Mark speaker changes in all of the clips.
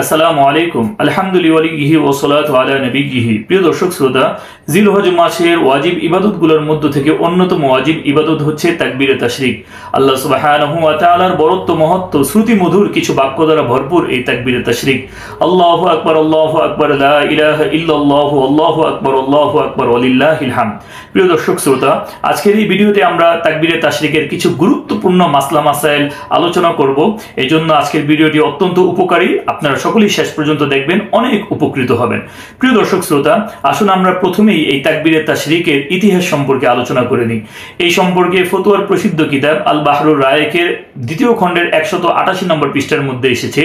Speaker 1: আসসালামু আলাইকুম আলহামদুলিল্লাহি ওয়া সালাতু আলা নবিয়্যিহি। প্রিয় দর্শক শ্রোতা, জিলহজ মাসের ওয়াজিব ইবাদতগুলোর মধ্য থেকে অন্যতম ওয়াজিব ইবাদত হচ্ছে তাকবীরে তাশরিক। আল্লাহ সুবহানাহু ওয়া তাআলার বরত্ব মহত্ব শ্রুতি মধুর কিছু বাক্য দ্বারা ভরপুর এই তাকবীরে তাশরিক। আল্লাহু আকবার, লা ইলাহা ইল্লাল্লাহু, আল্লাহু আকবার ওয়ালিল্লাহিল হামদ। প্রিয় দর্শক শ্রোতা, আজকের এই ভিডিওতে আমরা তাকবীরে তাশরিকের কিছু গুরুত্বপূর্ণ মাসলা মাসাইল আলোচনা করব। এজন্য আজকের ভিডিওটি অত্যন্ত উপকারী, আপনারা সকলেই শেষ পর্যন্ত দেখবেন, অনেক উপকৃত হবেন। প্রিয় দর্শক শ্রোতা, আসুন আমরা প্রথমেই এই তাকবীরে তাশরিকের ইতিহাস সম্পর্কে আলোচনা করে নিই। এই সম্পর্কে ফতোয়ার প্রসিদ্ধ কিতাব আল বাহরুর রায়েকের 2য় খণ্ডের 188 নম্বর পৃষ্ঠার মধ্যে এসেছে,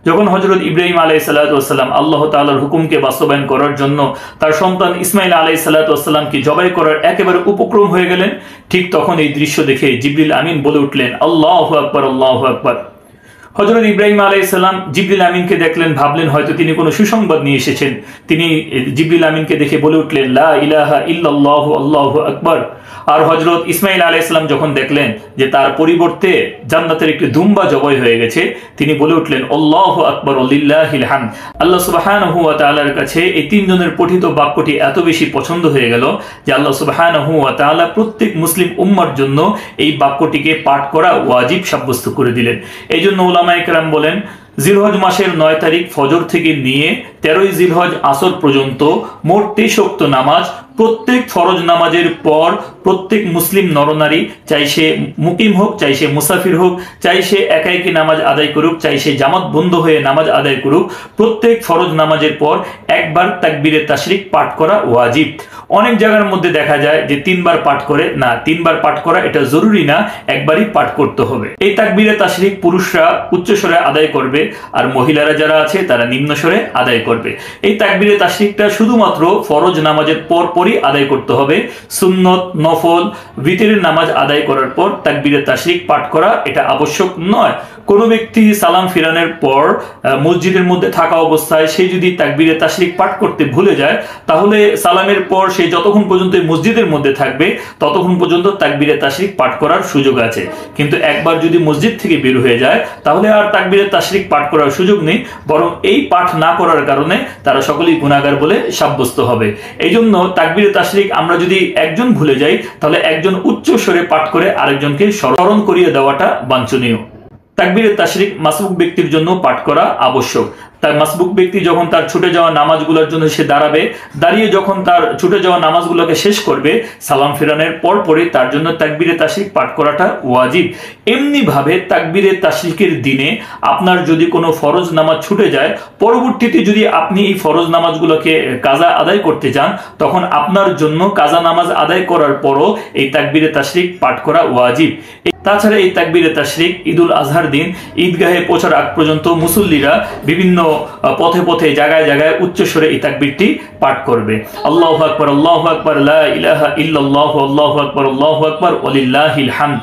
Speaker 1: যখন হযরত ইব্রাহিম আলাইহিস সালাতু ওয়াস সালাম আল্লাহ তাআলার হুকুমকে বাস্তবায়ন করার জন্য তার সন্তান ইসমাঈল আলাইহিস সালাতু ওয়াস সালামকে জবাই করার একেবারে উপক্রম হয়ে গেলেন, ঠিক তখন এই দৃশ্য দেখে জিবরিল আমিন বলে উঠলেন, আল্লাহু আকবার, আল্লাহু আকবার। হযরত ইব্রাহিম আলাইহিস সালাম জিবরিল আমিনকে দেখলেন, ভাবলেন হয়তো তিনি কোনো সুসংবাদ নিয়ে এসেছেন। তিনি জিবরিল আমিনকে দেখে বলে উঠলেন, লা ইলাহা ইল্লাল্লাহু, আল্লাহু আকবার। আর হযরত ইসমাঈল আলাইহিস সালাম যখন দেখলেন যে তার পরিবর্তে জান্নাতের একটি দুম্বা জবাই হয়ে গেছে, তিনি বলে উঠলেন, আল্লাহু আকবার ওয়ালিল্লাহিল হামদ। আল্লাহ সুবহানাহু ওয়া তাআলার কাছে এই তিনজনের পঠিত বাক্যটি এত বেশি পছন্দ হয়ে গেল যে আল্লাহ সুবহানাহু ওয়া তাআলা প্রত্যেক মুসলিম উম্মার জন্য এই বাক্যটিকে পাঠ করা ওয়াজিব সাব্যস্ত করে দিলেন। এই জন্য উলামায়ে কেরাম বলেন, জিলহজ মাসের 9 তারিখ ফজর থেকে নিয়ে 13ই জিলহজ আসর পর্যন্ত মোট 23 ওয়াক্ত নামাজ, প্রত্যেক ফরজ নামাজের পর প্রত্যেক মুসলিম নরনারী, চাই সে মুকিম হোক, চাই সে মুসাফির হোক, চাই সে একা একি নামাজ আদায় করুক, চাই সে জামাত বন্ধ হয়ে নামাজ আদায় করুক, প্রত্যেক ফরজ নামাজের পর একবার তাকবীরে তাশরিক পাঠ করা ওয়াজিব। অনেক জায়গার মধ্যে দেখা যায় যে 3 বার পাঠ করে, না, 3 বার পাঠ করা এটা জরুরি না, একবারই পাঠ করতে হবে। এই তাকবীরে তাশরিক পুরুষরা উচ্চ স্বরে আদায় করবে, আর মহিলারা যারা আছে তারা নিম্ন স্বরে আদায় করবে। এই তাকবীরে তাশরিকটা শুধুমাত্র ফরজ নামাজের পর পরই আদায় করতে হবে। সুন্নত, নফল, বিতরের নামাজ আদায় করার পর তাকবীরে তাশরিক পাঠ করা এটা আবশ্যক নয়। কোনো ব্যক্তি সালাম ফিরানোর পর মসজিদের মধ্যে থাকা অবস্থায় সে যদি তাকবীরে তাশরিক পাঠ করতে ভুলে যায়, তাহলে সালামের পর সে যতক্ষণ পর্যন্ত মসজিদের মধ্যে থাকবে ততক্ষণ পর্যন্ত তাকবীরে তাশরিক পাঠ করার সুযোগ আছে। কিন্তু একবার যদি মসজিদ থেকে বের হয়ে যায়, তাহলে আর তাকবীরে তাশরিক পাঠ করার সুযোগ নেই, বরং এই পাঠ না করার কারণে তারা সকলেই গুনাহগার বলে সাব্যস্ত হবে। এই জন্য তাকবীরে তাশরিক আমরা যদি একজন ভুলে যাই, তাহলে একজন উচ্চ স্বরে পাঠ করে আরেকজনকে স্মরণ করিয়ে দেওয়াটা বাঞ্ছনীয়। তাকবীরে তাশরিক মাসবুক ব্যক্তির জন্য পাঠ করা আবশ্যক। তার মাসবুক ব্যক্তি যখন তার ছুটে যাওয়া নামাজগুলোর জন্য সে দাঁড়াবে, দাঁড়িয়ে যখন তার ছুটে যাওয়া নামাজগুলোকে শেষ করবে, সালাম ফেরানোর পর পরে তার জন্য তাকবীরে তাশরিক পাঠ করাটা ওয়াজিব। এমনি ভাবে তাকবীরে তাশরিকের দিনে আপনার যদি কোনো ফরজ নামাজ ছুটে যায়, পরবর্তীতে যদি আপনি এই ফরজ নামাজগুলোকে কাজা আদায় করতে চান, তখন আপনার জন্য কাজা নামাজ আদায় করার পরও এই তাকবীরে তাশরিক পাঠ করা ওয়াজিব। তাছাড়া এই তাকবীরে তাশরিক ঈদুল আজহার দিন ঈদগাহে পৌঁছার আগ পর্যন্ত মুসল্লিরা বিভিন্ন পথে পথে জায়গায় জায়গায় উচ্চ স্বরে এই তাকবীরটি পাঠ করবে। আল্লাহু আকবার, আল্লাহু আকবার, লা ইলাহা ইল্লাল্লাহু, আল্লাহু আকবার, আল্লাহু আকবার ওয়ালিল্লাহিল হামদ।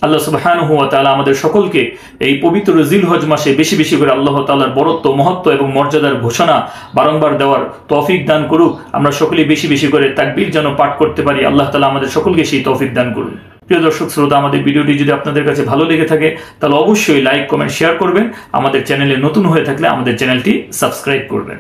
Speaker 1: আল্লাহ সুবহানাহু ওয়া তাআলা আমাদের সকলকে এই পবিত্র জিলহজ মাসে বেশি বেশি করে আল্লাহ তাআলার বরত্ব, মহত্ব এবং মর্যাদার ঘোষণা বারংবার দেওয়ার তৌফিক দান করুক। আমরা সকলেই বেশি বেশি করে তাকবীর যেন পাঠ করতে পারি। আল্লাহ তাআলা আমাদের সকলকে সেই তৌফিক দান করুন। প্রিয় দর্শক শ্রোতা, আমাদের ভিডিওটি যদি আপনাদের কাছে ভালো লেগে থাকে, তাহলে অবশ্যই লাইক, কমেন্ট, শেয়ার করবেন। আমাদের চ্যানেলে নতুন হয়ে থাকলে আমাদের চ্যানেলটি সাবস্ক্রাইব করবেন।